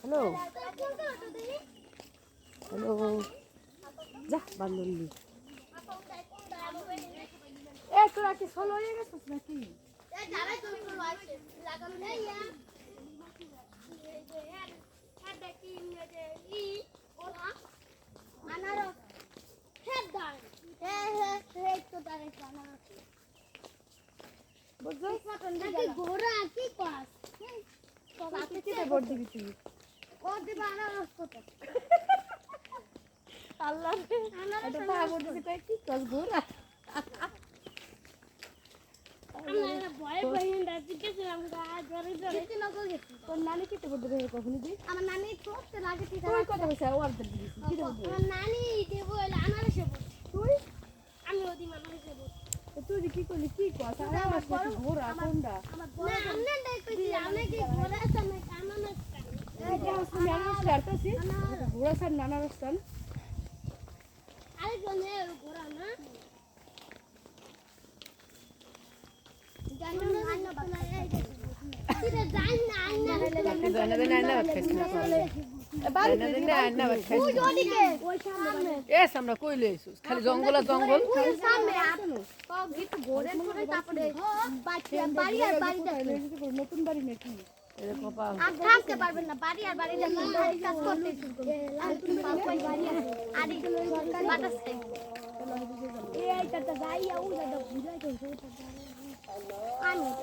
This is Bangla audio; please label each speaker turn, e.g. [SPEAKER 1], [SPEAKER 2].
[SPEAKER 1] হ্যালো হ্যালো যা বান্ধবী এ তোরা কি সোলো হয়ে গেছিস নাকি
[SPEAKER 2] ঘোড়া কি কাজ
[SPEAKER 1] আল্লাহ এটা তা বলতেছি কই কি কস ঘোরা তোর নানি কিতে বলতে রে কখনো দি
[SPEAKER 2] আমার নানি করতে লাগে ঠিক
[SPEAKER 1] তুই কথা কইছ ওয়ার দিবি কি দেব
[SPEAKER 2] আমার নানি দেব আনারসে বল
[SPEAKER 1] তুই
[SPEAKER 2] আমি ওদি আনারসে বল
[SPEAKER 1] তুই কি করলি কি কস আমার সাথে ঘোরা কোনটা
[SPEAKER 2] আমার বড় না আমনে ডাই কইছি আমি কি ঘোড়া সামনে আনারস
[SPEAKER 1] এই যে আমি আনারস কাটতাছি ঘোরা সার আনারস কান
[SPEAKER 2] আরে জনে ঘোড়া না জানো না আইনা বাবা তুই জান না আইনা ওই ওদিকে ওই সামনে
[SPEAKER 1] এস আমরা কইলে খালি জঙ্গল আর জঙ্গল
[SPEAKER 2] ওই সামনে তো গিট ঘোরে করে তারপরে বাড়ি আর বাড়ি
[SPEAKER 1] নতুন বাড়ি নাকি এরকম পা
[SPEAKER 2] আর থাকতে পারবেন না বাড়ি আর বাড়ি কাজ করতে বাড়ি আর সরকারি বাতাস এই এইটা যাইয়া ও দাদা বুঝাই তো আমি